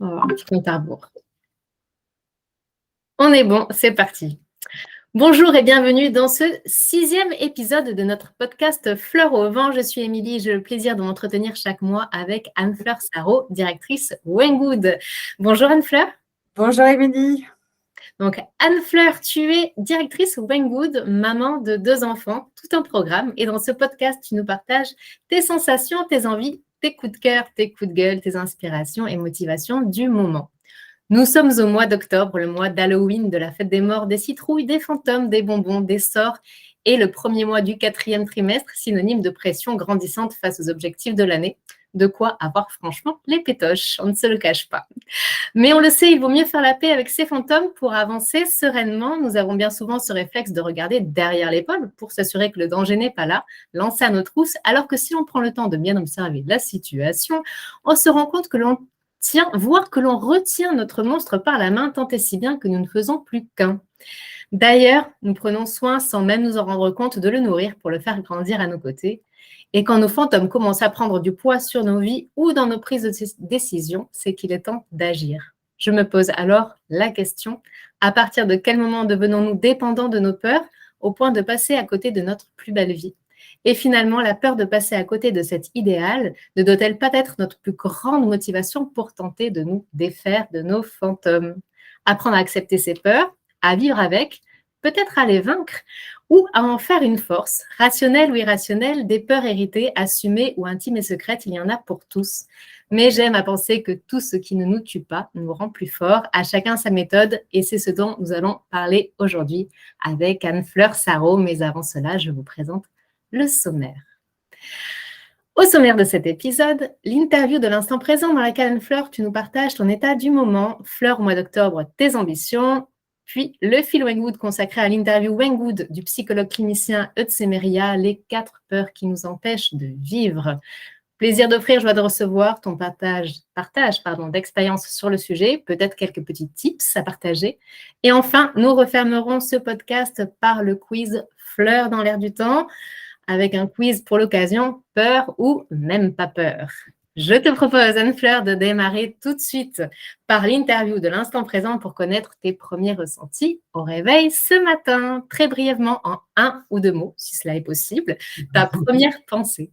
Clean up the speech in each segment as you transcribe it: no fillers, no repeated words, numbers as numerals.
On va voir un petit compte à rebours. On est bon, c'est parti. Bonjour et bienvenue dans ce 6e épisode de notre podcast Fleurs au vent. Je suis Émilie et j'ai le plaisir de m'entretenir chaque mois avec Anne-Fleur Sarraud, directrice Wengood. Bonjour Anne-Fleur. Bonjour Émilie. Donc Anne-Fleur, tu es directrice Wengood, maman de 2 enfants, tout un programme. Et dans ce podcast, tu nous partages tes sensations, tes envies, tes coups de cœur, tes coups de gueule, tes inspirations et motivations du moment. Nous sommes au mois d'octobre, le mois d'Halloween, de la fête des morts, des citrouilles, des fantômes, des bonbons, des sorts et le premier mois du 4e trimestre, synonyme de pression grandissante face aux objectifs de l'année. De quoi avoir franchement les pétoches, on ne se le cache pas. Mais on le sait, il vaut mieux faire la paix avec ces fantômes pour avancer sereinement. Nous avons bien souvent ce réflexe de regarder derrière l'épaule pour s'assurer que le danger n'est pas là, lancer à nos trousses, alors que si on prend le temps de bien observer la situation, on se rend compte que l'on voire que l'on retient notre monstre par la main tant et si bien que nous ne faisons plus qu'un. D'ailleurs, nous prenons soin, sans même nous en rendre compte, de le nourrir pour le faire grandir à nos côtés. Et quand nos fantômes commencent à prendre du poids sur nos vies ou dans nos prises de décision, c'est qu'il est temps d'agir. Je me pose alors la question, à partir de quel moment devenons-nous dépendants de nos peurs au point de passer à côté de notre plus belle vie ? Et finalement, la peur de passer à côté de cet idéal ne doit-elle pas être notre plus grande motivation pour tenter de nous défaire de nos fantômes ? Apprendre à accepter ses peurs, à vivre avec, peut-être à les vaincre ou à en faire une force, rationnelle ou irrationnelle, des peurs héritées, assumées ou intimes et secrètes, il y en a pour tous. Mais j'aime à penser que tout ce qui ne nous tue pas nous rend plus forts, à chacun sa méthode, et c'est ce dont nous allons parler aujourd'hui avec Anne-Fleur Sarraud. Mais avant cela, je vous présente le sommaire. Au sommaire de cet épisode, l'interview de l'instant présent dans laquelle Anne-Fleur, tu nous partages ton état du moment, Fleur au mois d'octobre, tes ambitions, puis le fil Wengood consacré à l'interview Wengood du psychologue clinicien Eutsemeria, les 4 peurs qui nous empêchent de vivre. Plaisir d'offrir, joie de recevoir ton partage d'expérience sur le sujet, peut-être quelques petits tips à partager. Et enfin, nous refermerons ce podcast par le quiz Fleur dans l'air du temps, avec un quiz pour l'occasion, peur ou même pas peur. Je te propose, Anne-Fleur, de démarrer tout de suite par l'interview de l'instant présent pour connaître tes premiers ressentis au réveil ce matin. Très brièvement, en 1 ou 2 mots, si cela est possible, ta première pensée.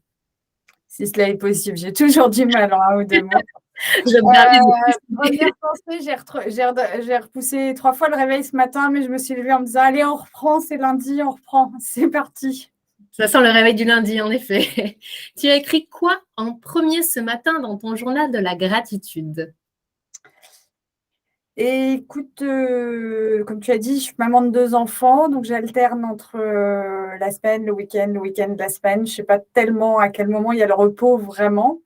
Si cela est possible, j'ai toujours du mal en 1 ou 2 mots. Première pensée, j'ai repoussé 3 fois le réveil ce matin, mais je me suis levée en me disant « Allez, on reprend, c'est lundi, on reprend, c'est parti ». Ça sent le réveil du lundi, en effet. Tu as écrit quoi en premier ce matin dans ton journal de la gratitude ? Et écoute, comme tu as dit, je suis maman de 2 enfants, donc j'alterne entre la semaine, le week-end, la semaine. Je ne sais pas tellement à quel moment il y a le repos vraiment.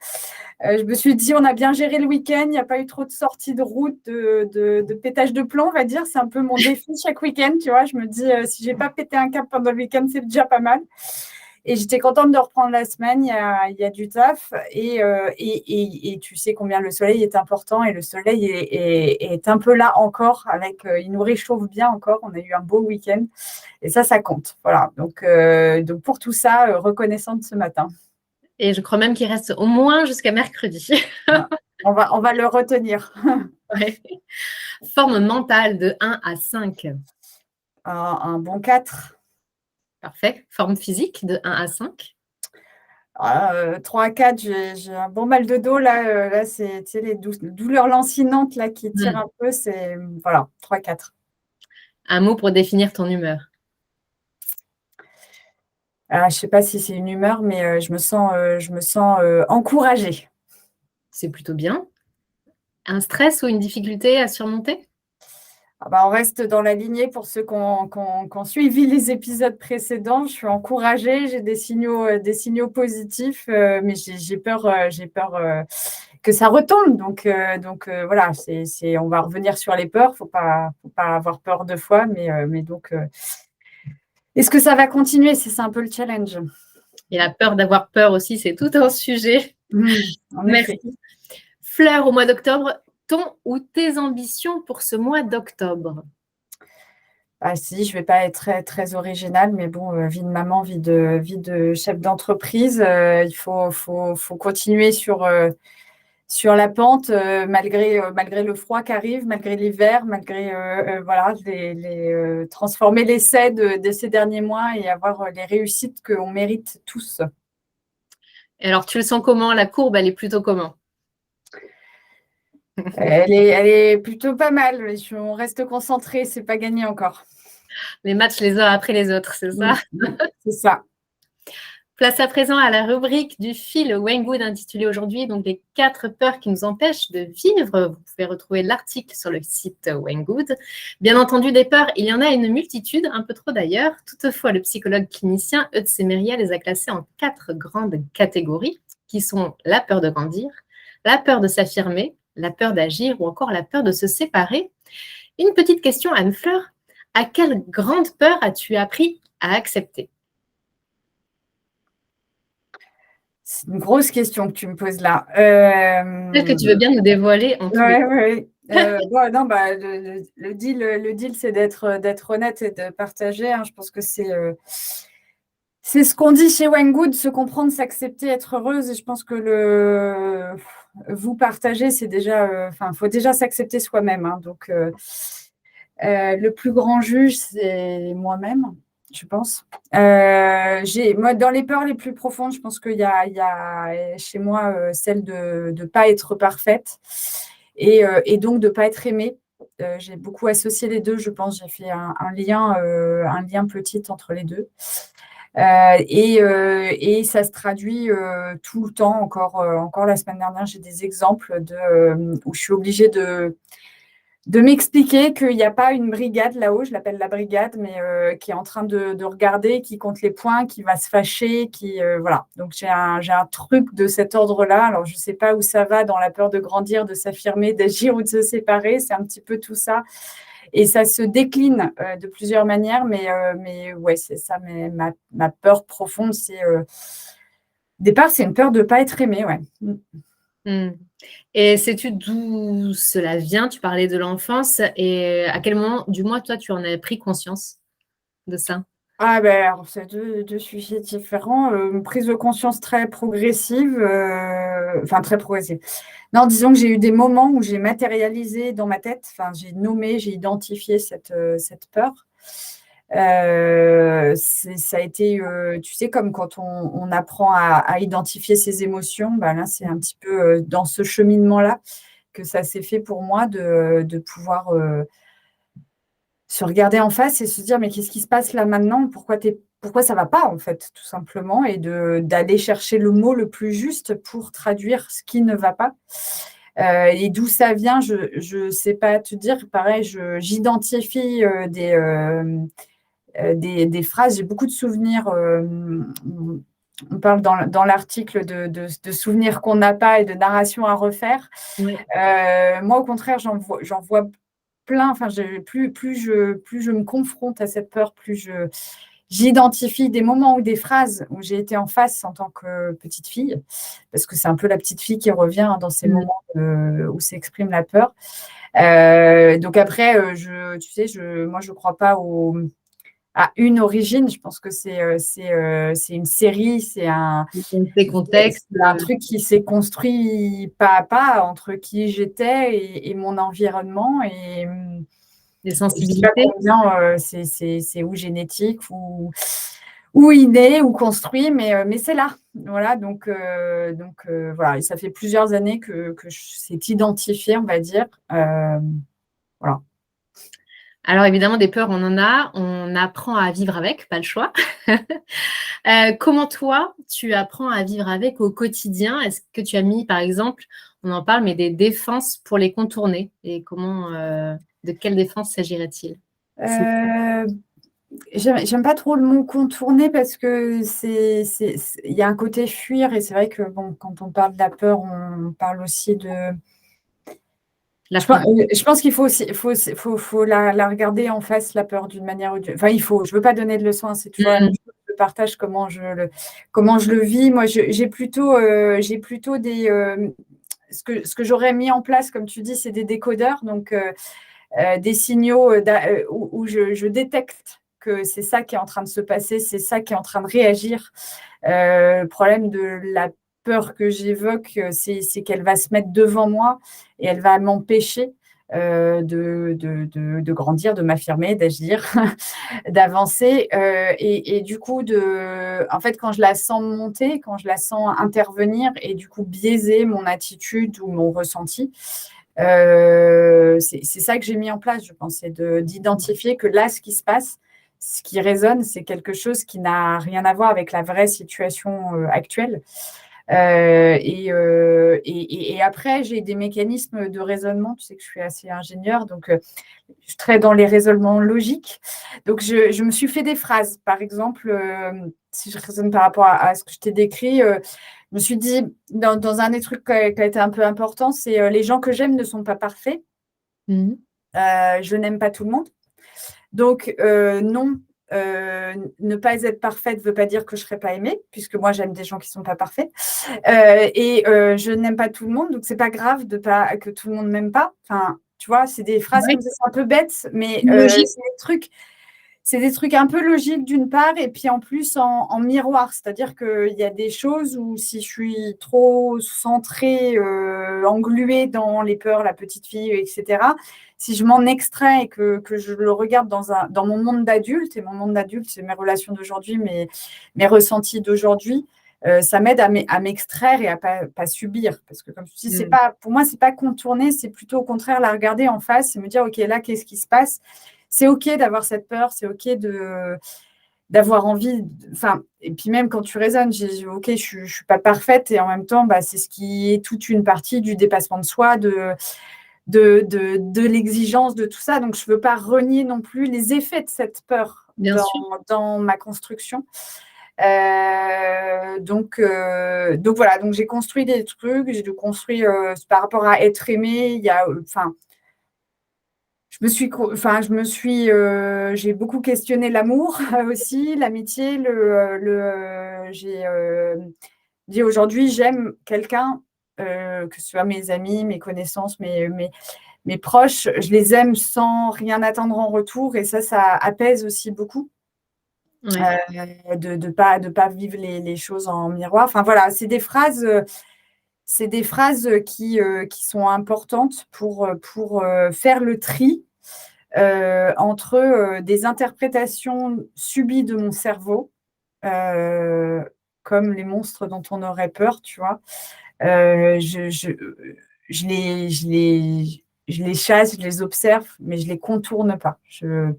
Je me suis dit, on a bien géré le week-end, il n'y a pas eu trop de sorties de route, de pétage de plomb, on va dire. C'est un peu mon défi chaque week-end, tu vois. Je me dis, si je n'ai pas pété un câble pendant le week-end, c'est déjà pas mal. Et j'étais contente de reprendre la semaine, il y a du taf. Et tu sais combien le soleil est important. Et le soleil est un peu là encore. Il nous réchauffe bien encore. On a eu un beau week-end. Et ça compte. Voilà. Donc pour tout ça, reconnaissante ce matin. Et je crois même qu'il reste au moins jusqu'à mercredi. On va le retenir. Ouais. Forme mentale de 1 à 5. Un bon 4. Parfait. Forme physique de 1 à 5. 3 à 4, j'ai un bon mal de dos. Là c'est les douleurs lancinantes là, qui tirent un peu. C'est voilà, 3 à 4. Un mot pour définir ton humeur. Je ne sais pas si c'est une humeur, mais je me sens encouragée. C'est plutôt bien. Un stress ou une difficulté à surmonter ? On reste dans la lignée pour ceux qui ont suivi les épisodes précédents. Je suis encouragée, j'ai des signaux positifs, mais j'ai peur que ça retombe. Donc voilà, on va revenir sur les peurs. Faut pas avoir peur 2 fois, mais donc est-ce que ça va continuer ? C'est un peu le challenge. Et la peur d'avoir peur aussi, c'est tout un sujet. Merci. Fleur, au mois d'octobre, ton ou tes ambitions pour ce mois d'octobre ? Si, je ne vais pas être très, très originale, mais bon, vie de maman, vie de chef d'entreprise, il faut continuer sur sur la pente, malgré le froid qui arrive, malgré l'hiver, malgré voilà, transformer l'essai de ces derniers mois et avoir les réussites qu'on mérite tous. Et alors, tu le sens comment? La courbe, elle est plutôt comment? Elle est plutôt pas mal. On reste concentré, c'est pas gagné encore. Les matchs les uns après les autres, c'est ça? C'est ça. Place à présent à la rubrique du fil Wayne Good intitulée aujourd'hui donc les 4 peurs qui nous empêchent de vivre. Vous pouvez retrouver l'article sur le site Wayne Good. Bien entendu, des peurs, il y en a une multitude, un peu trop d'ailleurs. Toutefois, le psychologue clinicien Eudes Semeria les a classées en 4 grandes catégories qui sont la peur de grandir, la peur de s'affirmer, la peur d'agir ou encore la peur de se séparer. Une petite question, Anne-Fleur. À quelle grande peur as-tu appris à accepter? C'est une grosse question que tu me poses là. Est-ce que tu veux bien nous dévoiler en tous les cas? Oui. Non, le deal, c'est d'être honnête et de partager. Hein. Je pense que c'est ce qu'on dit chez Wayne Good, se comprendre, s'accepter, être heureuse. Et je pense que vous partager, c'est déjà, faut déjà s'accepter soi-même. Hein. Donc, le plus grand juge, c'est moi-même, je pense. Moi, dans les peurs les plus profondes, je pense qu'il y a chez moi celle de ne pas être parfaite et donc de ne pas être aimée. J'ai beaucoup associé les deux, je pense. J'ai fait un lien petit entre les deux. Et ça se traduit tout le temps. Encore la semaine dernière, j'ai des exemples où je suis obligée de m'expliquer qu'il n'y a pas une brigade là-haut, je l'appelle la brigade, mais qui est en train de regarder, qui compte les points, qui va se fâcher, voilà. Donc j'ai un truc de cet ordre-là. Alors je ne sais pas où ça va dans la peur de grandir, de s'affirmer, d'agir ou de se séparer. C'est un petit peu tout ça. Et ça se décline de plusieurs manières, mais ouais, c'est ça. Mais ma peur profonde, au départ, c'est une peur de ne pas être aimée, ouais. Et sais-tu d'où cela vient? Tu parlais de l'enfance et à quel moment, du moins, toi, tu en as pris conscience de ça? Ah alors, c'est deux sujets différents. Une prise de conscience très progressive, très progressive. Non, disons que j'ai eu des moments où j'ai matérialisé dans ma tête, j'ai nommé, j'ai identifié cette peur. Ça a été, tu sais, comme quand on apprend à identifier ses émotions, là, c'est un petit peu dans ce cheminement-là que ça s'est fait pour moi de pouvoir se regarder en face et se dire mais qu'est-ce qui se passe là maintenant? Pourquoi ça va pas en fait, tout simplement, et d'aller chercher le mot le plus juste pour traduire ce qui ne va pas. Et d'où ça vient, je sais pas te dire. Pareil, j'identifie des phrases. J'ai beaucoup de souvenirs. On parle dans l'article de souvenirs qu'on n'a pas et de narration à refaire. Oui. Moi, au contraire, j'en vois plein. Plus je me confronte à cette peur, plus j'identifie des moments ou des phrases où j'ai été en face en tant que petite fille, parce que c'est un peu la petite fille qui revient dans ces moments où s'exprime la peur. Donc après, moi, je ne crois pas à une origine. Je pense que c'est une série, c'est un truc qui s'est construit pas à pas entre qui j'étais et mon environnement. Et les sensibilités. C'est ou génétique ou inné ou construit, mais c'est là. Voilà, donc voilà. Et ça fait plusieurs années que c'est identifié, on va dire. Voilà. Alors évidemment, des peurs, on en a. On apprend à vivre avec, pas le choix. Comment toi, tu apprends à vivre avec au quotidien? Est-ce que tu as mis, par exemple, on en parle, mais des défenses pour les contourner? Et de quelle défense s'agirait-il? J'aime pas trop le mot contourner parce que il y a un côté fuir, et c'est vrai que quand on parle de la peur, on parle aussi de. Je pense qu'il faut la regarder en face, la peur, d'une manière ou d'une. Enfin, je veux pas donner de leçons, c'est toujours la même chose. Je partage comment je le vis. Moi, j'ai plutôt ce que j'aurais mis en place, comme tu dis, c'est des décodeurs, donc des signaux où je détecte que c'est ça qui est en train de se passer, c'est ça qui est en train de réagir. Le problème de la peur que j'évoque, c'est qu'elle va se mettre devant moi et elle va m'empêcher de grandir, de m'affirmer, d'agir, d'avancer. Et du coup, en fait, quand je la sens monter, quand je la sens intervenir et du coup biaiser mon attitude ou mon ressenti, c'est ça que j'ai mis en place, je pense, c'est d'identifier que là, ce qui se passe, ce qui résonne, c'est quelque chose qui n'a rien à voir avec la vraie situation actuelle. Et après, j'ai des mécanismes de raisonnement. Tu sais que je suis assez ingénieure, donc je suis très dans les raisonnements logiques. Donc, je me suis fait des phrases. Par exemple, si je raisonne par rapport à ce que je t'ai décrit, je me suis dit, dans un des trucs qui a été un peu important, c'est les gens que j'aime ne sont pas parfaits. Mhm. Je n'aime pas tout le monde. Donc, non, ne pas être parfaite ne veut pas dire que je ne serai pas aimée, puisque moi, j'aime des gens qui ne sont pas parfaits. Je n'aime pas tout le monde, donc ce n'est pas grave que tout le monde ne m'aime pas. Enfin, tu vois, c'est des phrases Ouais, comme ça, c'est un peu bête, mais logique. c'est des trucs un peu logiques d'une part, et puis en plus en miroir. C'est-à-dire qu'il y a des choses où si je suis trop centrée, engluée dans les peurs, la petite fille, etc., si je m'en extrais et que je le regarde dans mon monde d'adulte, et mon monde d'adulte, c'est mes relations d'aujourd'hui, mes ressentis d'aujourd'hui, ça m'aide à m'extraire et à pas subir. Parce que comme tu dis, pour moi, c'est pas contourner, c'est plutôt au contraire la regarder en face et me dire, OK, là, qu'est-ce qui se passe? C'est OK d'avoir cette peur, c'est OK d'avoir envie. Enfin, et puis même quand tu raisonnes, OK, je ne suis pas parfaite et en même temps, bah, c'est ce qui est toute une partie du dépassement de soi, de l'exigence, de tout ça. Donc, je ne veux pas renier non plus les effets de cette peur Bien sûr. dans ma construction. Donc voilà, donc j'ai construit des trucs, j'ai construit par rapport à être aimé, il y a, enfin, j'ai beaucoup questionné l'amour aussi, l'amitié, j'ai dit aujourd'hui, j'aime quelqu'un, que ce soit mes amis, mes connaissances, mes proches, je les aime sans rien attendre en retour et ça apaise aussi beaucoup. Ouais. De pas vivre les choses en miroir. Enfin voilà, c'est des phrases qui sont importantes pour faire le tri entre des interprétations subies de mon cerveau, comme les monstres dont on aurait peur, tu vois. Je les chasse, je les observe, mais je les contourne pas. Je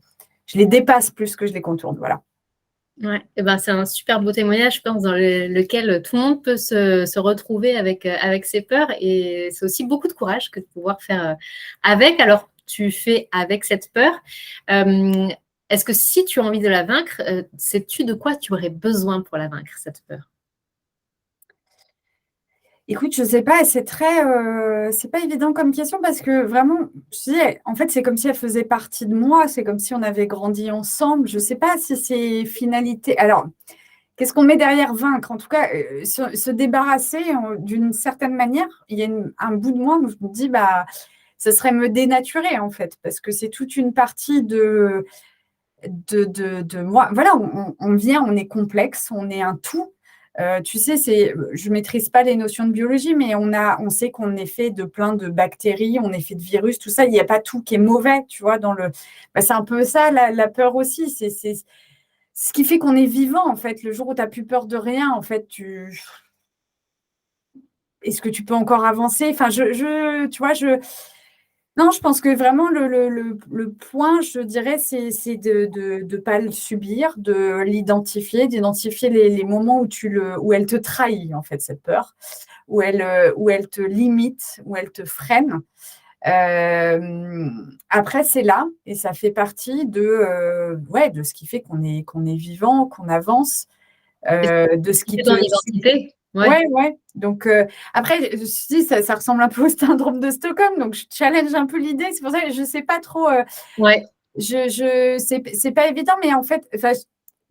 les dépasse plus que je les contourne, voilà. Ouais, et ben, c'est un super beau témoignage, je pense, dans lequel tout le monde peut se retrouver avec ses peurs. Et c'est aussi beaucoup de courage que de pouvoir faire avec. Alors, tu fais avec cette peur. Est-ce que si tu as envie de la vaincre, sais-tu de quoi tu aurais besoin pour la vaincre, cette peur? Écoute, je sais pas, c'est pas évident comme question parce que vraiment, je dis, en fait, c'est comme si elle faisait partie de moi, c'est comme si on avait grandi ensemble. Je sais pas si c'est finalité. Alors, qu'est-ce qu'on met derrière vaincre? En tout cas, se débarrasser d'une certaine manière, il y a un bout de moi où je me dis, bah, ce serait me dénaturer en fait, parce que c'est toute une partie de moi. Voilà, on vient, on est complexe, on est un tout. Tu sais, je ne maîtrise pas les notions de biologie, mais on sait qu'on est fait de plein de bactéries, on est fait de virus, tout ça. Il n'y a pas tout qui est mauvais, tu vois. C'est un peu ça, la peur aussi. C'est ce qui fait qu'on est vivant, en fait. Le jour où tu n'as plus peur de rien, en fait, est-ce que tu peux encore avancer? Enfin, tu vois, non, je pense que vraiment le point, je dirais, c'est de ne pas le subir, de l'identifier, d'identifier les moments où elle te trahit, en fait, cette peur, où elle te limite, où elle te freine. Après, c'est là, et ça fait partie de ce qui fait qu'on est vivant, qu'on avance, de ce qui C'est te. ton identité. Ouais. Ouais, ouais. Donc, après, je me suis dit, ça ressemble un peu au syndrome de Stockholm, donc je challenge un peu l'idée. C'est pour ça que je ne sais pas trop. Ouais. C'est pas évident, mais en fait,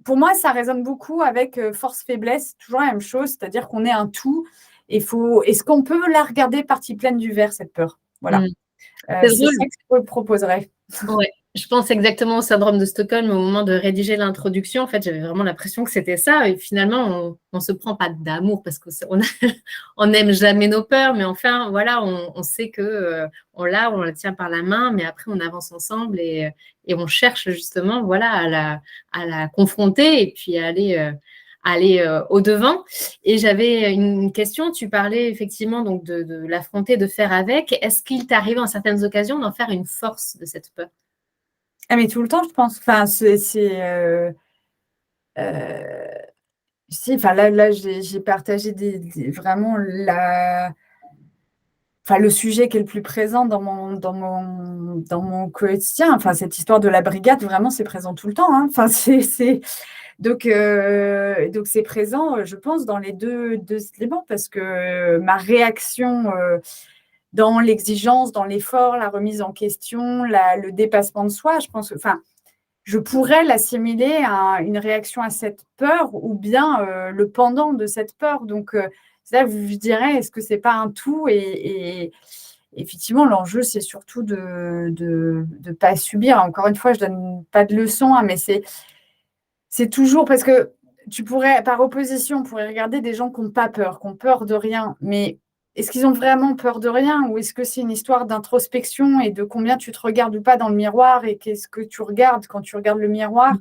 pour moi, ça résonne beaucoup avec force-faiblesse, toujours la même chose, c'est-à-dire qu'on est un tout. Est-ce qu'on peut la regarder partie pleine du verre, cette peur? Voilà. Mm. C'est C'est drôle. ça que je te proposerais. Ouais. Je pense exactement au syndrome de Stockholm au moment de rédiger l'introduction. En fait, j'avais vraiment l'impression que c'était ça. Et finalement, on se prend pas d'amour parce qu'on on n'aime jamais nos peurs, mais enfin, voilà, on sait que on la tient par la main, mais après, on avance ensemble et on cherche justement, voilà, à la confronter et puis à aller au-devant. Et j'avais une question, tu parlais effectivement donc de l'affronter, de faire avec. Est-ce qu'il t'arrive en certaines occasions d'en faire une force de cette peur? Ah, mais tout le temps, je pense. Enfin, euh, si, enfin là j'ai partagé vraiment enfin, le sujet qui est le plus présent dans mon quotidien. Enfin, cette histoire de la brigade, vraiment, c'est présent tout le temps, hein. Enfin, donc c'est présent, je pense, dans les deux éléments, parce que ma réaction dans l'exigence, dans l'effort, la remise en question, le dépassement de soi, je pense, enfin, je pourrais l'assimiler à une réaction à cette peur ou bien le pendant de cette peur. Donc, c'est là où je dirais, est-ce que c'est pas un tout et effectivement, l'enjeu, c'est surtout de pas subir. Encore une fois, je donne pas de leçons, hein, mais c'est toujours parce que tu pourrais, par opposition, on pourrait regarder des gens qui n'ont pas peur, qui ont peur de rien, mais est-ce qu'ils ont vraiment peur de rien ou est-ce que c'est une histoire d'introspection et de combien tu te regardes ou pas dans le miroir et qu'est-ce que tu regardes quand tu regardes le miroir?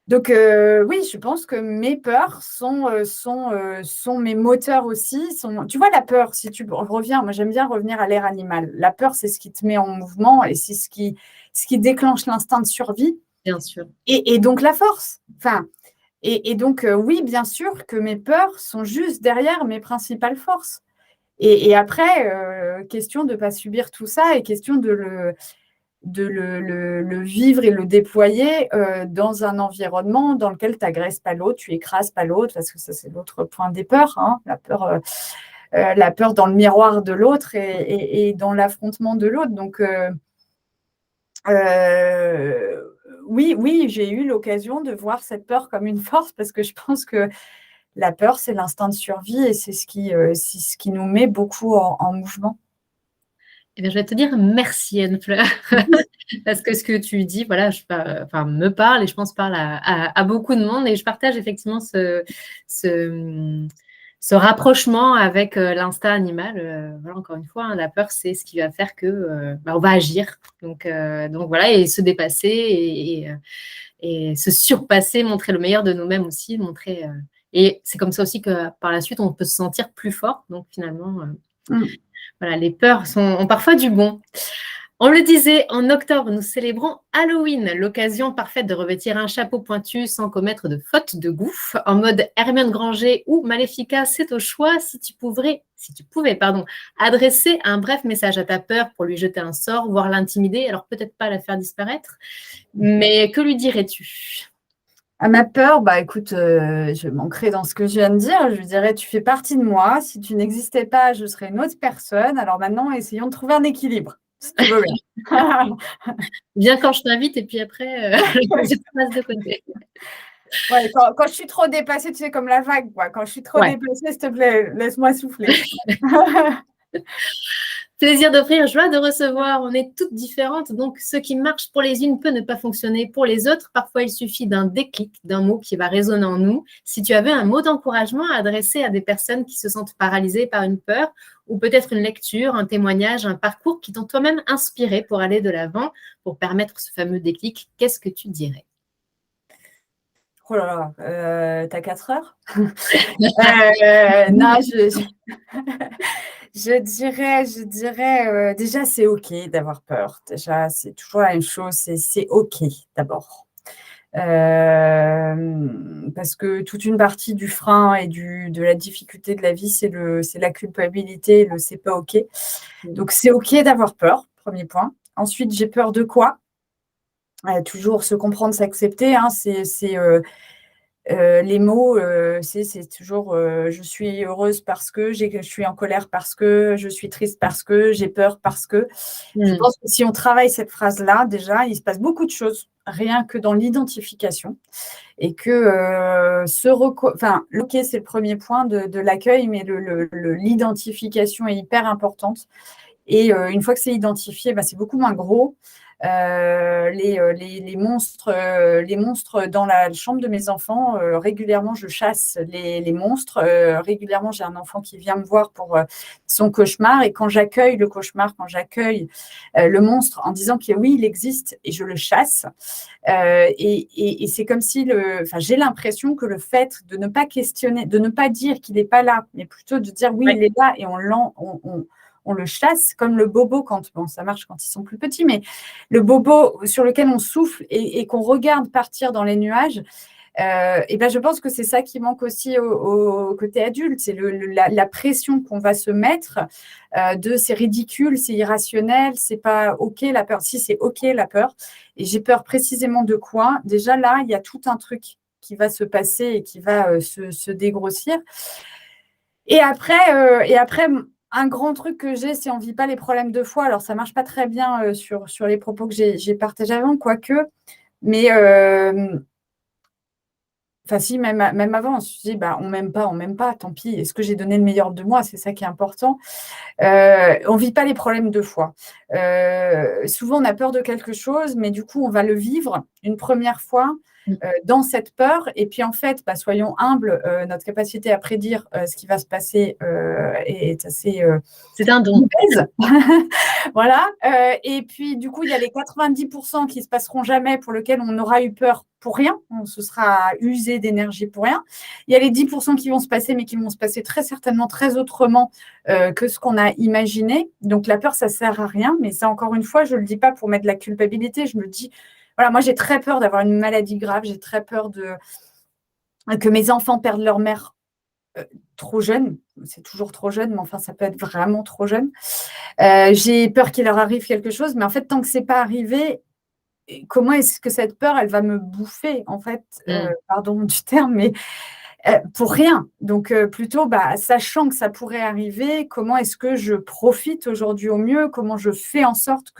Donc, oui, je pense que mes peurs sont mes moteurs aussi. Tu vois, la peur, si tu reviens, moi j'aime bien revenir à l'ère animale. La peur, c'est ce qui te met en mouvement et c'est ce qui déclenche l'instinct de survie Bien sûr. et donc la force. Enfin, et donc, oui, bien sûr que mes peurs sont juste derrière mes principales forces. Et après, question de ne pas subir tout ça et question de le vivre et le déployer dans un environnement dans lequel tu n'agresses pas l'autre, tu écrases pas l'autre, parce que ça, c'est l'autre point des peurs, hein, la peur dans le miroir de l'autre et dans l'affrontement de l'autre. Donc, oui, j'ai eu l'occasion de voir cette peur comme une force parce que je pense que la peur, c'est l'instinct de survie et c'est ce qui nous met beaucoup en mouvement. Eh bien, je vais te dire merci, Anne-Fleur, parce que ce que tu dis, voilà, enfin, me parle et je pense parle à beaucoup de monde et je partage effectivement ce, ce rapprochement avec l'instinct animal. Voilà, encore une fois, hein, la peur, c'est ce qui va faire que on va agir. Donc voilà, et se dépasser et se surpasser, montrer le meilleur de nous-mêmes aussi, et c'est comme ça aussi que par la suite, on peut se sentir plus fort. Donc finalement, Mm. voilà, les peurs ont parfois du bon. On le disait, en octobre, nous célébrons Halloween, l'occasion parfaite de revêtir un chapeau pointu sans commettre de faute de goût. En mode Hermione Granger ou Maléfica, c'est au choix. Si tu pouvais, adresser un bref message à ta peur pour lui jeter un sort, voire l'intimider, alors peut-être pas la faire disparaître, mais que lui dirais-tu? À ma peur, bah écoute, je manquerai dans ce que je viens de dire. Je lui dirais, tu fais partie de moi. Si tu n'existais pas, je serais une autre personne. Alors maintenant, essayons de trouver un équilibre, si tu veux bien. Viens quand je t'invite et puis après, je te passe de côté. Ouais, quand je suis trop dépassée, tu sais, comme la vague, quoi. Quand je suis trop Ouais. dépassée, s'il te plaît, laisse-moi souffler. Plaisir d'offrir, joie de recevoir. On est toutes différentes, donc ce qui marche pour les unes peut ne pas fonctionner pour les autres. Parfois, il suffit d'un déclic, d'un mot qui va résonner en nous. Si tu avais un mot d'encouragement à adresser à des personnes qui se sentent paralysées par une peur, ou peut-être une lecture, un témoignage, un parcours qui t'ont toi-même inspiré pour aller de l'avant, pour permettre ce fameux déclic, qu'est-ce que tu dirais? Oh là là, t'as 4 heures? Non, je dirais, déjà, c'est OK d'avoir peur. Déjà, c'est toujours la même chose, c'est OK d'abord. Parce que toute une partie du frein et de la difficulté de la vie, c'est la culpabilité, le c'est pas OK. Donc, c'est OK d'avoir peur, premier point. Ensuite, j'ai peur de quoi? Toujours se comprendre, s'accepter, hein, les mots, c'est toujours je suis heureuse parce que, je suis en colère parce que, je suis triste parce que, j'ai peur parce que. Je Hmm. pense que si on travaille cette phrase-là, déjà, il se passe beaucoup de choses, rien que dans l'identification. Et que enfin, OK, c'est le premier point de l'accueil, mais l'identification est hyper importante. Et une fois que c'est identifié, c'est beaucoup moins gros. Les monstres dans la chambre de mes enfants, régulièrement, je chasse les monstres. Régulièrement, j'ai un enfant qui vient me voir pour son cauchemar. Et quand j'accueille le cauchemar, quand j'accueille le monstre en disant que oui, il existe et je le chasse, et c'est comme si j'ai l'impression que le fait de ne pas questionner, de ne pas dire qu'il n'est pas là, mais plutôt de dire oui, il est là et on le chasse, comme le bobo ça marche quand ils sont plus petits, mais le bobo sur lequel on souffle et qu'on regarde partir dans les nuages, je pense que c'est ça qui manque aussi au côté adulte, c'est la pression qu'on va se mettre de c'est ridicule, c'est irrationnel, c'est pas OK la peur. Si, c'est OK la peur. Et j'ai peur précisément de quoi? Déjà là, il y a tout un truc qui va se passer et qui va se dégrossir. Et après, un grand truc que j'ai, c'est on ne vit pas les problèmes deux fois. Alors, ça ne marche pas très bien sur les propos que j'ai partagés avant, quoique. Mais, si, même avant, on se dit, on ne m'aime pas, tant pis. Est-ce que j'ai donné le meilleur de moi? C'est ça qui est important. On ne vit pas les problèmes deux fois. Souvent, on a peur de quelque chose, mais du coup, on va le vivre une première fois dans cette peur. Et puis, en fait, soyons humbles, notre capacité à prédire ce qui va se passer est assez c'est un don. Voilà. Et puis, du coup, il y a les 90% qui ne se passeront jamais, pour lesquels on aura eu peur pour rien. On se sera usé d'énergie pour rien. Il y a les 10% qui vont se passer, mais qui vont se passer très certainement très autrement que ce qu'on a imaginé. Donc, la peur, ça ne sert à rien. Mais ça, encore une fois, je ne le dis pas pour mettre de la culpabilité. Je me dis, voilà, moi, j'ai très peur d'avoir une maladie grave. J'ai très peur que mes enfants perdent leur mère trop jeune. C'est toujours trop jeune, mais enfin, ça peut être vraiment trop jeune. J'ai peur qu'il leur arrive quelque chose. Mais en fait, tant que ce n'est pas arrivé, comment est-ce que cette peur, elle va me bouffer, en fait, pardon du terme, mais pour rien. Donc, plutôt, sachant que ça pourrait arriver, comment est-ce que je profite aujourd'hui au mieux? Comment je fais en sorte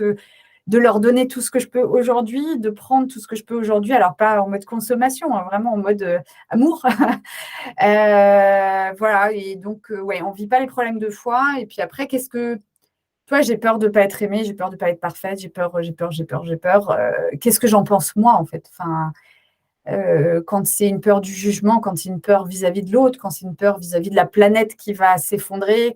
de leur donner tout ce que je peux aujourd'hui, de prendre tout ce que je peux aujourd'hui, alors pas en mode consommation, hein, vraiment en mode amour. Voilà, et donc, on ne vit pas les problèmes deux fois. Et puis après, toi, j'ai peur de ne pas être aimée, j'ai peur de ne pas être parfaite, j'ai peur. Qu'est-ce que j'en pense moi, en fait? Enfin, quand c'est une peur du jugement, quand c'est une peur vis-à-vis de l'autre, quand c'est une peur vis-à-vis de la planète qui va s'effondrer,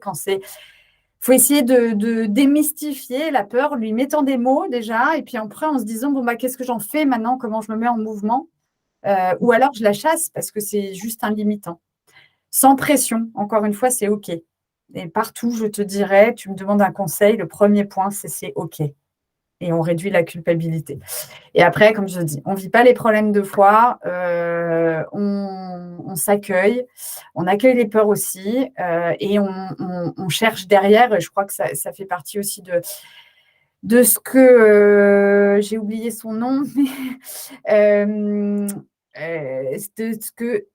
faut essayer de démystifier la peur, lui mettant des mots déjà, et puis après en se disant, qu'est-ce que j'en fais maintenant? Comment je me mets en mouvement? Ou alors je la chasse parce que c'est juste un limitant. Sans pression, encore une fois, c'est OK. Et partout, je te dirais, tu me demandes un conseil, le premier point, c'est OK. Et on réduit la culpabilité. Et après, comme je dis, on ne vit pas les problèmes deux fois, on s'accueille, on accueille les peurs aussi, et on cherche derrière, et je crois que ça fait partie aussi de ce que, j'ai oublié son nom, de ce que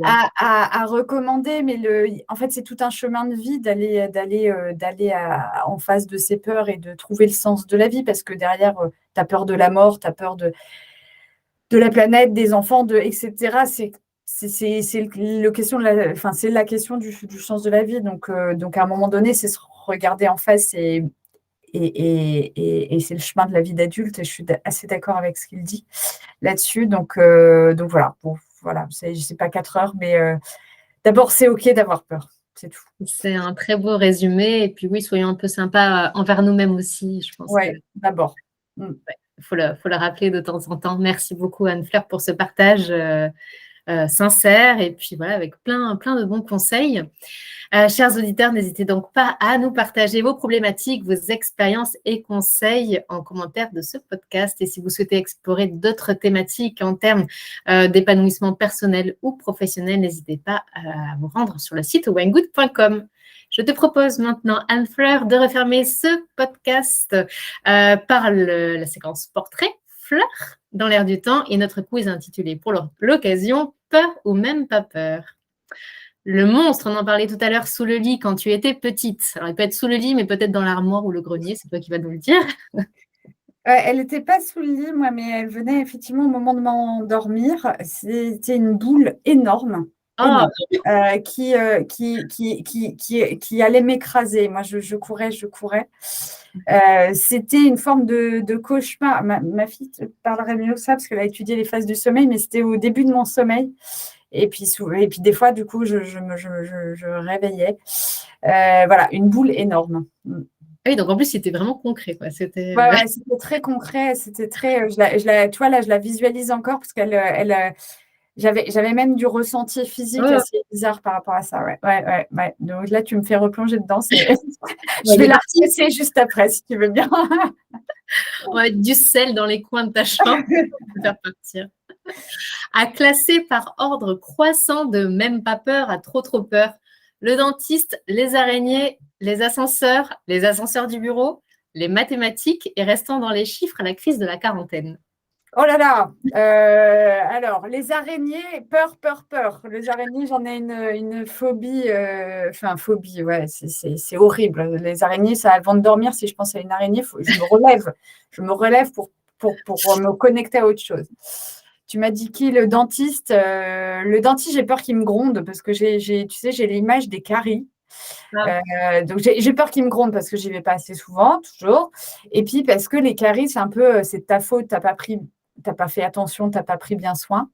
à recommander, mais en fait, c'est tout un chemin de vie d'aller en face de ces peurs et de trouver le sens de la vie, parce que derrière, tu as peur de la mort, tu as peur de la planète, des enfants, etc. C'est la question c'est la question du sens de la vie. Donc, à un moment donné, c'est se regarder en face et c'est le chemin de la vie d'adulte. Et je suis assez d'accord avec ce qu'il dit là-dessus. Donc voilà. Bon, voilà, je ne sais pas 4 heures, mais d'abord, c'est OK d'avoir peur. C'est tout. C'est un très beau résumé. Et puis oui, soyons un peu sympas envers nous-mêmes aussi, je pense. Oui, d'abord. Il faut le rappeler de temps en temps. Merci beaucoup, Anne-Fleur, pour ce partage sincère et puis voilà, avec plein de bons conseils. Chers auditeurs, n'hésitez donc pas à nous partager vos problématiques, vos expériences et conseils en commentaire de ce podcast. Et si vous souhaitez explorer d'autres thématiques en termes d'épanouissement personnel ou professionnel, n'hésitez pas à vous rendre sur le site wanggood.com. Je te propose maintenant, Anne-Fleur, de refermer ce podcast par la séquence portrait Fleur dans l'air du temps et notre quiz intitulé pour l'occasion « Peur ou même pas peur ». Le monstre, on en parlait tout à l'heure, sous le lit quand tu étais petite. Alors, il peut être sous le lit, mais peut-être dans l'armoire ou le grenier, c'est toi qui vas nous le dire. Elle n'était pas sous le lit, moi, mais elle venait effectivement au moment de m'endormir. C'était une boule énorme. Ah, qui allait m'écraser. Moi, je courais, je courais. C'était une forme de cauchemar. Ma fille te parlerait mieux de ça parce qu'elle a étudié les phases du sommeil, mais c'était au début de mon sommeil. Et puis des fois, du coup, je réveillais. Voilà, une boule énorme. oui, donc en plus, c'était vraiment concret, quoi. C'était, Ouais, c'était très concret. C'était très. Tu vois, là, je la visualise encore parce j'avais même du ressenti physique oh, assez bizarre par rapport à ça. Ouais, ouais, ouais, ouais. Donc là, tu me fais replonger dedans. ouais, Je il vais est la parti. repasser juste après, si tu veux bien. On va mettre du sel dans les coins de ta chambre pour te faire partir. À classer par ordre croissant de même pas peur à trop trop peur. Le dentiste, les araignées, les ascenseurs du bureau, les mathématiques et restant dans les chiffres à la crise de la quarantaine. Oh là là. Alors, les araignées, peur, peur, peur. Les araignées, j'en ai une phobie. Enfin, phobie, ouais, c'est horrible. Les araignées, ça, avant de dormir, si je pense à une araignée, je me relève. Je me relève pour me connecter à autre chose. Tu m'as dit qui? Le dentiste. Le dentiste, j'ai peur qu'il me gronde parce que tu sais, j'ai l'image des caries. Ah, Donc, j'ai peur qu'il me gronde parce que j'y vais pas assez souvent, toujours. Et puis, parce que les caries, c'est un peu, c'est de ta faute, t'as pas fait attention, t'as pas pris bien soin.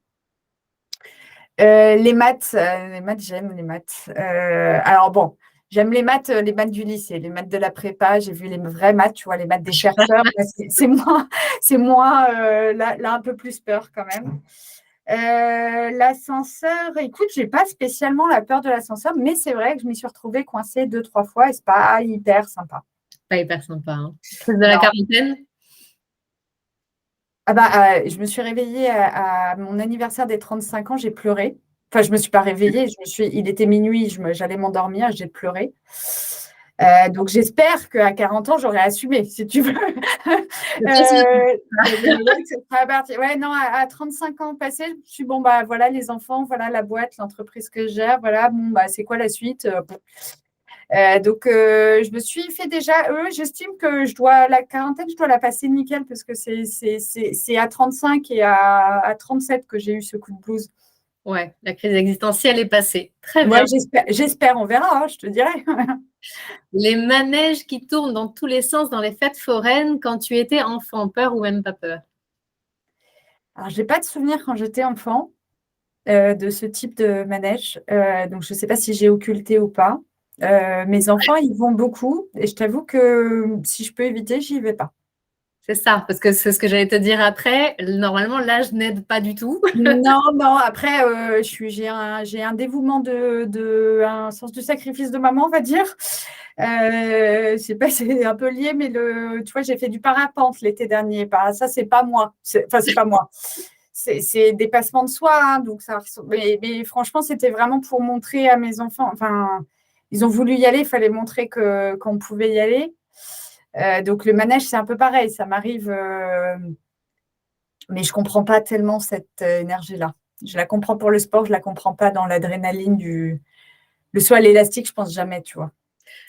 Les maths, j'aime les maths. Alors bon, j'aime les maths du lycée, les maths de la prépa. J'ai vu les vrais maths, tu vois, les maths des chercheurs. C'est moins là, un peu plus peur quand même. L'ascenseur, écoute, j'ai pas spécialement la peur de l'ascenseur, mais c'est vrai que je m'y suis retrouvée coincée 2, 3 fois et c'est pas hyper sympa. pas hyper sympa. Hein. Crise de la Non. quarantaine. Ah bah, je me suis réveillée à mon anniversaire des 35 ans, j'ai pleuré. Enfin, je ne me suis pas réveillée, il était minuit, j'allais m'endormir, j'ai pleuré. Donc, j'espère qu'à 40 ans, j'aurai assumé, si tu veux. Ouais, c'est pas parti. Ouais, non, à 35 ans passés, je me suis dit, bon, bah, voilà les enfants, voilà la boîte, l'entreprise que je gère, voilà, bon, bah, c'est quoi la suite? Donc, je me suis fait déjà, j'estime que la quarantaine, je dois la passer nickel parce que c'est à 35 et à 37 que j'ai eu ce coup de blues. Ouais, la crise existentielle est passée. Très Ouais, bien. j'espère, on verra, hein, je te dirai. Les manèges qui tournent dans tous les sens dans les fêtes foraines quand tu étais enfant, peur ou même pas peur? Alors, je n'ai pas de souvenir quand j'étais enfant de ce type de manège. Donc, je ne sais pas si j'ai occulté ou pas. Mes enfants, ils vont beaucoup et je t'avoue que si je peux éviter, j'y vais pas. C'est ça, parce que c'est ce que j'allais te dire après. Normalement, l'âge n'aide pas du tout. Non, non, après, j'ai un dévouement un sens du sacrifice de maman, on va dire. Je sais pas, c'est un peu lié, mais tu vois, j'ai fait du parapente l'été dernier. Ça, c'est pas moi. Enfin, c'est pas moi. C'est dépassement de soi, hein, donc mais franchement, c'était vraiment pour montrer à mes enfants. Enfin, ils ont voulu y aller, il fallait montrer qu'on pouvait y aller. Donc le manège, c'est un peu pareil. Ça m'arrive, mais je comprends pas tellement cette énergie-là. Je la comprends pour le sport, je la comprends pas dans l'adrénaline le saut à l'élastique. Je pense jamais, tu vois.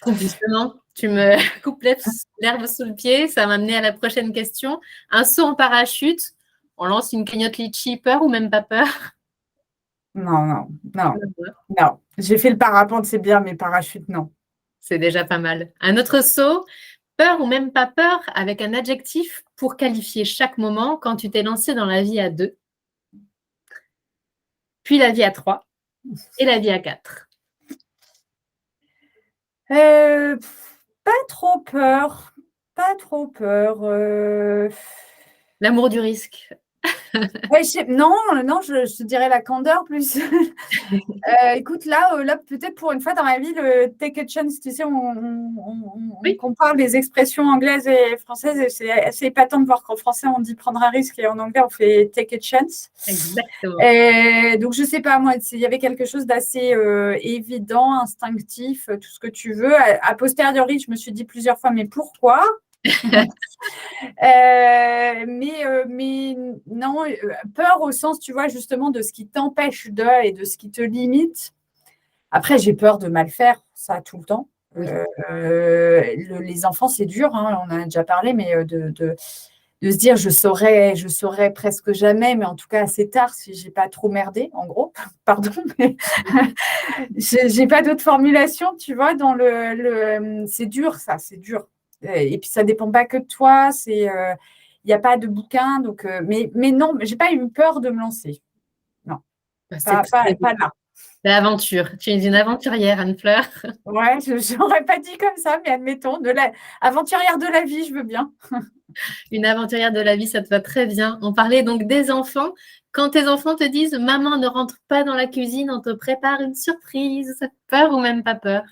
Justement, tu me coupes l'herbe sous le pied. Ça m'a amené à la prochaine question. Un saut en parachute, on lance une cagnotte litchi, peur ou même pas peur? Non, non, non, non. J'ai fait le parapente, c'est bien, mais parachute, non. C'est déjà pas mal. Un autre saut, peur ou même pas peur, avec un adjectif pour qualifier chaque moment quand tu t'es lancé dans la vie à 2, puis la vie à 3 et la vie à 4. Pas trop peur, pas trop peur. L'amour du risque. Ouais, non, non, je te dirais la candeur plus. Écoute, là peut-être pour une fois dans ma vie, le take a chance, tu sais, on Oui, compare les expressions anglaises et françaises et c'est assez épatant de voir qu'en français on dit prendre un risque et en anglais on fait take a chance. exactement. Donc je sais pas, moi, il y avait quelque chose d'assez évident, instinctif, tout ce que tu veux. A posteriori, je me suis dit plusieurs fois, mais pourquoi? Mais non, peur au sens, tu vois, justement, de ce qui t'empêche et de ce qui te limite. Après, j'ai peur de mal faire, ça tout le temps. Oui. Les enfants, c'est dur, hein, on en a déjà parlé, mais de se dire je saurais presque jamais, mais en tout cas assez tard si j'ai pas trop merdé, en gros. Pardon, mais j'ai pas d'autre formulation, tu vois. C'est dur, ça, c'est dur. Et puis ça dépend pas que de toi. Il n'y a pas de bouquin, donc. Mais non, j'ai pas eu peur de me lancer. Non, C'est très pas là. l'aventure. Tu es une aventurière, Anne-Fleur. Ouais, je n'aurais pas dit comme ça, mais admettons, aventurière de la vie, je veux bien. Une aventurière de la vie, ça te va très bien. On parlait donc des enfants. Quand tes enfants te disent maman ne rentre pas dans la cuisine, on te prépare une surprise. Peur ou même pas peur?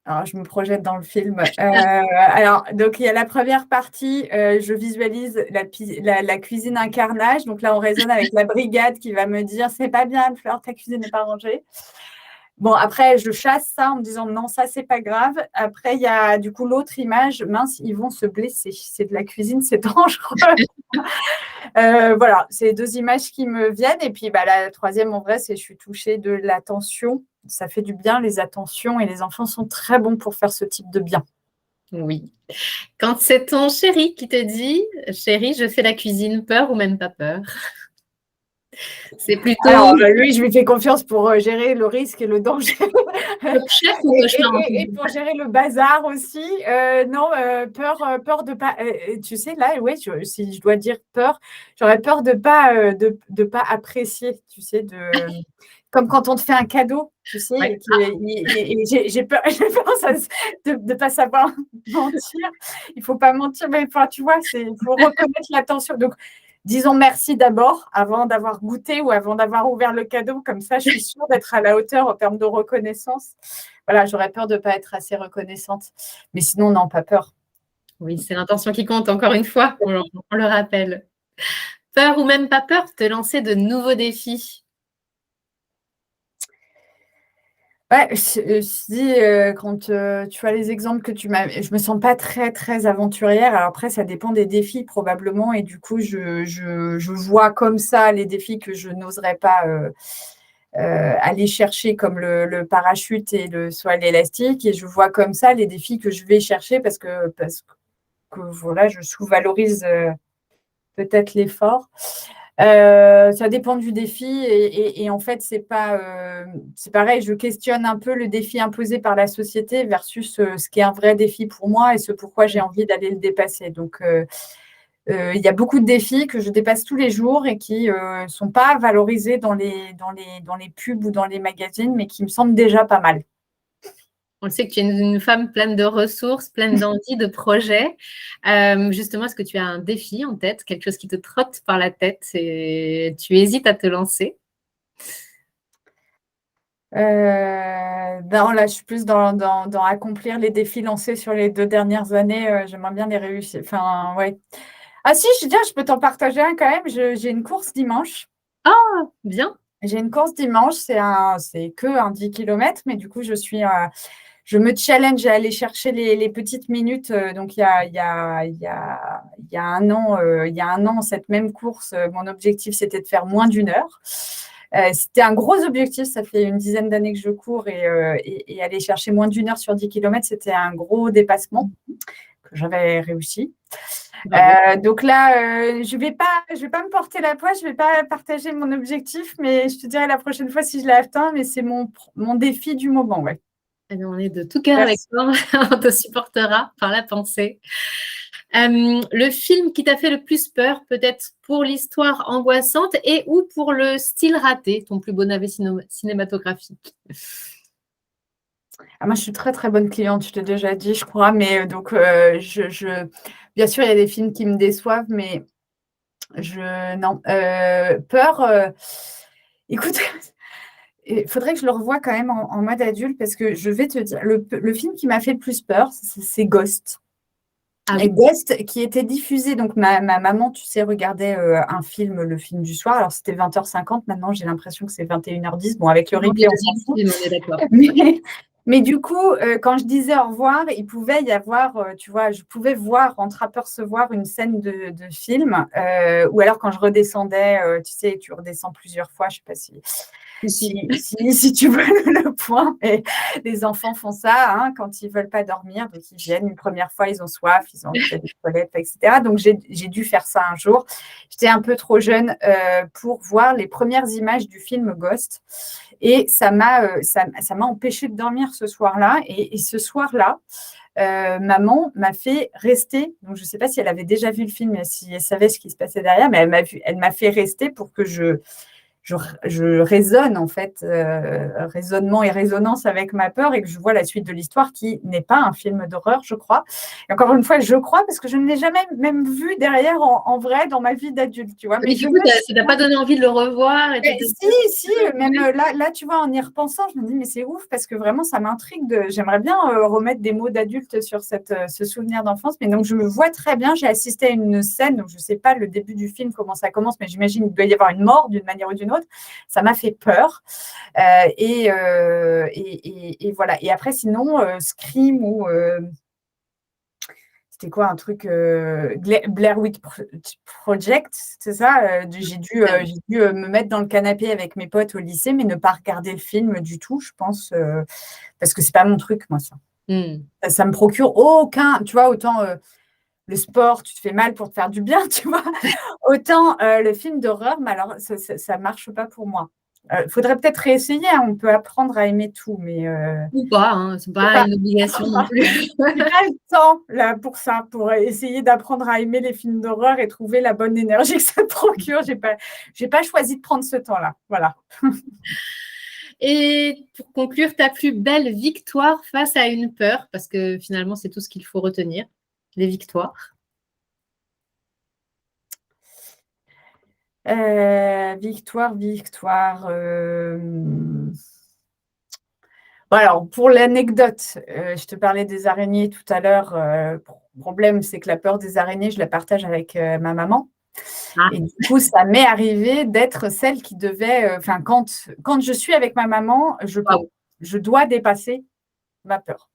Alors, je me projette dans le film. Alors, donc, il y a la première partie, je visualise la cuisine un carnage. Donc là, on raisonne avec la brigade qui va me dire c'est pas bien, Fleur, ta cuisine n'est pas rangée. Bon, après, je chasse ça en me disant non, ça, c'est pas grave. Après, il y a du coup l'autre image, mince, ils vont se blesser. C'est de la cuisine, c'est dangereux. Voilà, c'est 2 images qui me viennent. Et puis, la troisième, en vrai, c'est je suis touchée de l'attention. Ça fait du bien, les attentions, et les enfants sont très bons pour faire ce type de bien. Oui. Quand c'est ton chéri qui te dit chéri, je fais la cuisine, peur ou même pas peur? C'est plutôt Alors, lui, je lui fais confiance pour gérer le risque et le danger. Top Chef ou Cauchemar en Et pour gérer le bazar aussi. Non, peur de pas. Tu sais, là, ouais, si je dois dire peur, j'aurais peur de pas, de pas apprécier, tu sais, comme quand on te fait un cadeau, tu sais, Ouais. et j'ai peur, j'ai peur de ne pas savoir mentir. Il ne faut pas mentir, mais enfin, tu vois, il faut reconnaître l'attention. Donc, disons merci d'abord avant d'avoir goûté ou avant d'avoir ouvert le cadeau. Comme ça, je suis sûre d'être à la hauteur en termes de reconnaissance. Voilà, j'aurais peur de ne pas être assez reconnaissante. Mais sinon, non, pas peur. Oui, c'est l'intention qui compte, encore une fois, on le rappelle. Peur ou même pas peur de te lancer de nouveaux défis? Ouais, je dis, quand tu vois les exemples que tu m'as, je me sens pas très, très aventurière. Alors après, ça dépend des défis probablement. Et du coup, je vois comme ça les défis que je n'oserais pas aller chercher, comme le parachute et soit l'élastique. Et je vois comme ça les défis que je vais chercher parce que voilà, je sous-valorise peut-être l'effort. Ça dépend du défi et en fait, c'est pareil, je questionne un peu le défi imposé par la société versus ce qui est un vrai défi pour moi et ce pourquoi j'ai envie d'aller le dépasser. Donc, il y a beaucoup de défis que je dépasse tous les jours et qui ne sont pas valorisés dans les pubs ou dans les magazines, mais qui me semblent déjà pas mal. On sait que tu es une femme pleine de ressources, pleine d'envie, de projets. Justement, est-ce que tu as un défi en tête, quelque chose qui te trotte par la tête et tu hésites à te lancer? Non, là, je suis plus dans accomplir les défis lancés sur les 2 dernières années. J'aimerais bien les réussir. Enfin, ouais. Ah si, je peux t'en partager un quand même. J'ai une course dimanche. Ah, bien. J'ai une course dimanche. C'est que un 10 km, mais du coup, je me challenge à aller chercher les petites minutes. Donc, il y a un an, cette même course, mon objectif, c'était de faire moins d'1 heure. C'était un gros objectif. Ça fait une dizaine d'années que je cours et aller chercher moins d'1 heure sur 10 km, c'était un gros dépassement que j'avais réussi. Donc là, je vais pas me porter la poisse, je vais pas partager mon objectif, mais je te dirai la prochaine fois si je l'ai atteint. Mais c'est mon défi du moment, ouais. Eh bien, on est de tout cœur avec Merci. toi, on te supportera par la pensée. Le film qui t'a fait le plus peur, peut-être pour l'histoire angoissante et ou pour le style raté, ton plus beau navet cinématographique? Ah, moi, je suis très, très bonne cliente, je t'ai déjà dit, je crois. Mais donc, bien sûr, il y a des films qui me déçoivent, mais non. Peur, écoute, il faudrait que je le revoie quand même en mode adulte parce que je vais te dire, le film qui m'a fait le plus peur, c'est Ghost. Ah Et oui. Ghost qui était diffusé, donc ma maman, tu sais, regardait le film du soir. Alors, c'était 20h50, maintenant, j'ai l'impression que c'est 21h10. Bon, avec le Non, mais replay, on s'en deuxième fout. film, on est d'accord. Mais du coup, quand je disais au revoir, il pouvait y avoir, tu vois, je pouvais voir, entreapercevoir une scène de film, ou alors quand je redescendais, tu sais, tu redescends plusieurs fois, je ne sais pas si. si tu veux le point. Et les enfants font ça hein, quand ils ne veulent pas dormir. Donc, ils viennent une première fois, ils ont soif, ils ont envie d'aller aux toilettes, etc. Donc, j'ai dû faire ça un jour. J'étais un peu trop jeune pour voir les premières images du film Ghost. Et ça m'a empêché de dormir ce soir-là. Et ce soir-là, maman m'a fait rester. Donc, je ne sais pas si elle avait déjà vu le film, si elle savait ce qui se passait derrière, mais elle m'a fait rester pour que je raisonne en fait, raisonnement et résonance avec ma peur et que je vois la suite de l'histoire qui n'est pas un film d'horreur, je crois. Et encore une fois, je crois parce que je ne l'ai jamais même vu derrière en vrai dans ma vie d'adulte, tu vois. Mais du coup, ça t'a pas donné envie de le revoir Si, même là, tu vois, en y repensant, je me dis, mais c'est ouf parce que vraiment, ça m'intrigue. J'aimerais bien remettre des mots d'adulte sur ce souvenir d'enfance. Mais donc, je me vois très bien. J'ai assisté à une scène, donc je ne sais pas le début du film, comment ça commence, mais j'imagine qu'il doit y avoir une mort d'une manière ou d'une autre. Ça m'a fait peur. Et voilà. Et après, sinon, Scream ou... c'était quoi un truc Blair Witch Project, c'est ça j'ai dû me mettre dans le canapé avec mes potes au lycée, mais ne pas regarder le film du tout, je pense, parce que c'est pas mon truc, moi, ça. Ça me procure aucun, tu vois, autant le sport, tu te fais mal pour te faire du bien, tu vois, autant le film d'horreur, mais alors ça marche pas pour moi. Faudrait peut-être réessayer, hein, on peut apprendre à aimer tout, mais ou pas, hein, c'est pas une obligation non plus. J'ai pas le temps là pour ça, pour essayer d'apprendre à aimer les films d'horreur et trouver la bonne énergie que ça procure. J'ai pas choisi de prendre ce temps-là. Voilà. Et pour conclure, ta plus belle victoire face à une peur, parce que finalement, c'est tout ce qu'il faut retenir, les victoires. Victoire. Bon, alors, pour l'anecdote, je te parlais des araignées tout à l'heure. Le problème, c'est que la peur des araignées, je la partage avec ma maman. Et du coup, ça m'est arrivé d'être celle qui devait. Enfin, quand je suis avec ma maman, je dois dépasser ma peur.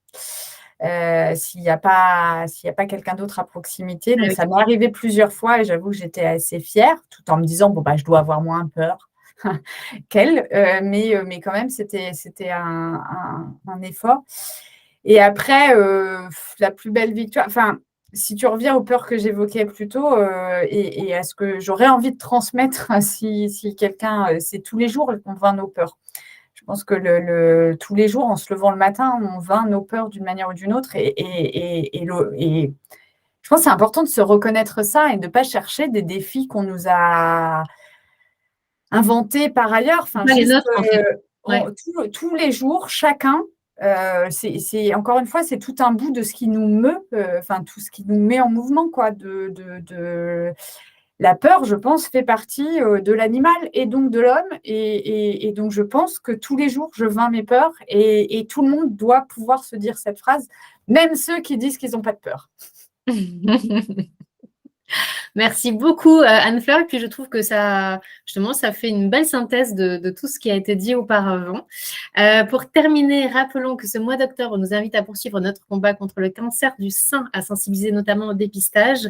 S'il n'y a pas quelqu'un d'autre à proximité. Donc, ça m'est arrivé plusieurs fois et j'avoue que j'étais assez fière, tout en me disant, bon, bah, je dois avoir moins peur qu'elle. Mais quand même, c'était un effort. Et après, la plus belle victoire, enfin, si tu reviens aux peurs que j'évoquais plus tôt et à ce que j'aurais envie de transmettre si quelqu'un, c'est tous les jours qu'on vainc nos peurs. Je pense que tous les jours, en se levant le matin, on vainc nos peurs d'une manière ou d'une autre. Et je pense que c'est important de se reconnaître ça et de ne pas chercher des défis qu'on nous a inventés par ailleurs. Enfin, juste, en fait. tous les jours, chacun, c'est encore une fois, c'est tout un bout de ce qui nous meut, enfin tout ce qui nous met en mouvement, quoi. La peur, je pense, fait partie de l'animal et donc de l'homme. Et donc, je pense que tous les jours, je vainc mes peurs et tout le monde doit pouvoir se dire cette phrase, même ceux qui disent qu'ils n'ont pas de peur. Merci beaucoup, Anne-Fleur. Et puis, je trouve que ça, justement, ça fait une belle synthèse de tout ce qui a été dit auparavant. Pour terminer, rappelons que ce mois d'octobre nous invite à poursuivre notre combat contre le cancer du sein, à sensibiliser notamment au dépistage.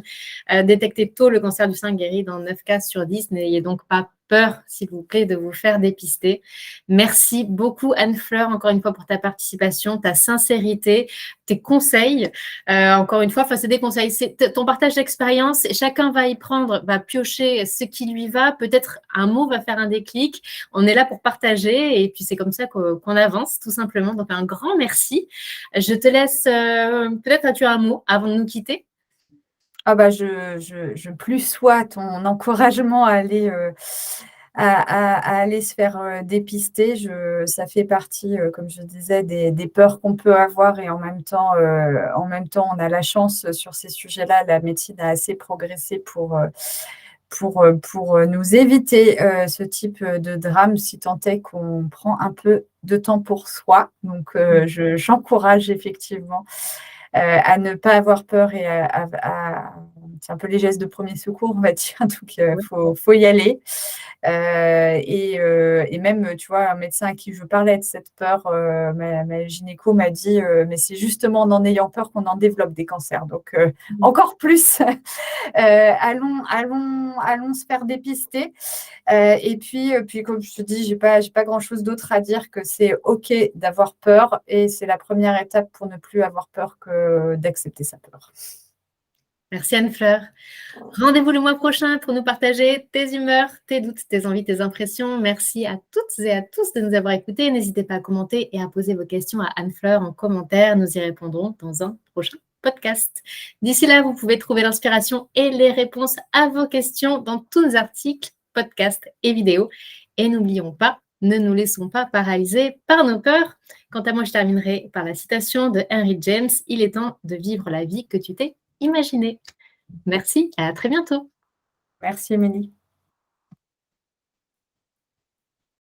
Détecter tôt le cancer du sein guérit dans 9 cas sur 10. N'ayez donc pas peur, s'il vous plaît, de vous faire dépister. Merci beaucoup, Anne-Fleur, encore une fois, pour ta participation, ta sincérité, tes conseils. Encore une fois, c'est des conseils, c'est ton partage d'expérience. Chacun va y prendre, va piocher ce qui lui va. Peut-être un mot va faire un déclic. On est là pour partager et puis c'est comme ça qu'on avance, tout simplement. Donc, un grand merci. Je te laisse, peut-être as-tu un mot avant de nous quitter? Ah bah je plus sois ton encouragement à aller, à aller se faire dépister. Ça fait partie, comme je disais, des peurs qu'on peut avoir et en même temps, on a la chance sur ces sujets-là. La médecine a assez progressé pour nous éviter ce type de drame, si tant est qu'on prend un peu de temps pour soi. Donc, j'encourage effectivement à ne pas avoir peur et à c'est un peu les gestes de premier secours, on va dire. Donc, faut y aller. Et même, tu vois, un médecin à qui je parlais de cette peur, ma gynéco m'a dit mais c'est justement en ayant peur qu'on en développe des cancers. Donc, encore plus, allons se faire dépister. Et puis, comme je te dis, j'ai pas grand-chose d'autre à dire que c'est OK d'avoir peur et c'est la première étape pour ne plus avoir peur que d'accepter sa peur. Merci Anne-Fleur. Rendez-vous le mois prochain pour nous partager tes humeurs, tes doutes, tes envies, tes impressions. Merci à toutes et à tous de nous avoir écoutés. N'hésitez pas à commenter et à poser vos questions à Anne-Fleur en commentaire. Nous y répondrons dans un prochain podcast. D'ici là, vous pouvez trouver l'inspiration et les réponses à vos questions dans tous nos articles, podcasts et vidéos. Et n'oublions pas, ne nous laissons pas paralyser par nos peurs. Quant à moi, je terminerai par la citation de Henry James. Il est temps de vivre la vie que tu t'es imaginée. Merci, à très bientôt. Merci, Émilie.